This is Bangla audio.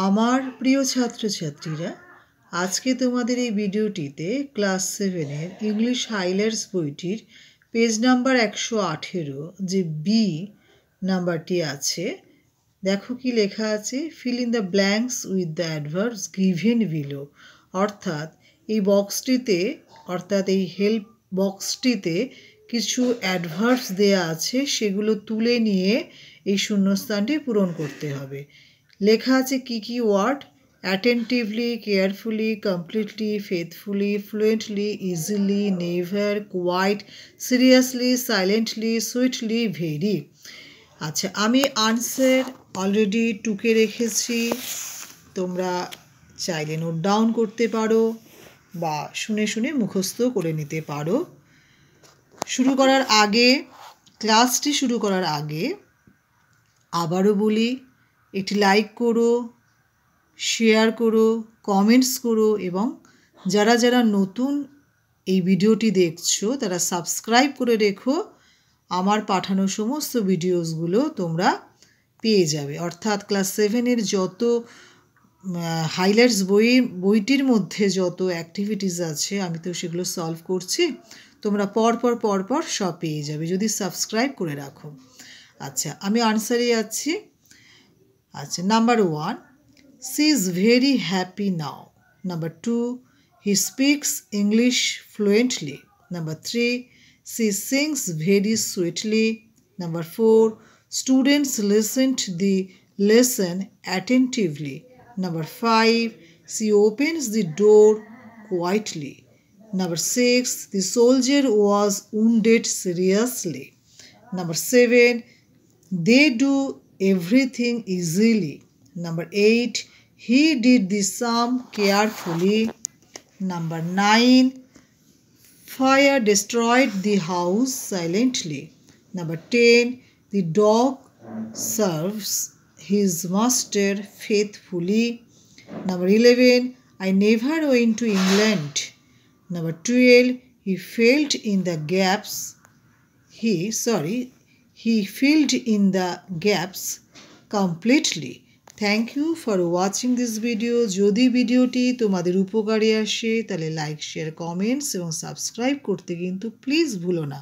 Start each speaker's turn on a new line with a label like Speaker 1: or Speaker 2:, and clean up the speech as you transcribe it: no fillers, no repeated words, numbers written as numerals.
Speaker 1: আমার প্রিয় ছাত্রছাত্রীরা, আজকে তোমাদের এই ভিডিওটিতে ক্লাস 7-এর ইংলিশ হাইলাইটস বইটির পেজ নাম্বার 118 যে বি নাম্বারটি আছে, দেখো কি লেখা আছে, fill in the blanks with the adverbs given below. অর্থাৎ এই হেল্প বক্সটিতে কিছু অ্যাডভার্বস দেয়া আছে, সেগুলো তুলে নিয়ে এই শূন্যস্থানটি পূরণ করতে হবে। লেখা আছে কি কি word: attentively, carefully, completely, faithfully, fluently, easily, never, quite, seriously, silently, sweetly, very. আচ্ছা, আমি আনসার অলরেডি টুকে রেখেছি, তোমরা চাইলে নোট ডাউন করতে পারো বা শুনে শুনে মুখস্থ করে নিতে পারো। ক্লাসটি শুরু করার আগে আবারও বলি, একটি লাইক করো, শেয়ার করো, কমেন্টস করো, এবং যারা যারা নতুন এই ভিডিওটি দেখছো তারা সাবস্ক্রাইব করে রেখো। আমার পাঠানো সমস্ত ভিডিওসগুলো তোমরা পেয়ে যাবে। অর্থাৎ ক্লাস 7-এর যত হাইলাইটস বইটির মধ্যে যত অ্যাক্টিভিটিস আছে, আমি তো সেগুলো সলভ করছি, তোমরা পরপর সব পেয়ে যাবে যদি সাবস্ক্রাইব করে রাখো। আচ্ছা, আমি আনসারে যাচ্ছি। আচ্ছা, number 1, she is very happy now. Number 2, he speaks English fluently. Number 3, she sings very sweetly. Number 4, students listen to the lesson attentively. Number 5, she opens the door quietly. Number 6, the soldier was wounded seriously. Number 7, they do everything easily. Number 8, he did the sum carefully. Number 9, fire destroyed the house silently. Number 10, the dog serves his master faithfully. Number 11, I never went to England. Number 12, he filled in the gaps. He filled in the gaps completely. Thank you for watching this video. যদি ভিডিওটি তোমাদের উপকারে আসে তাহলে লাইক, শেয়ার, কমেন্টস এবং সাবস্ক্রাইব করতে কিন্তু প্লিজ ভুলো না।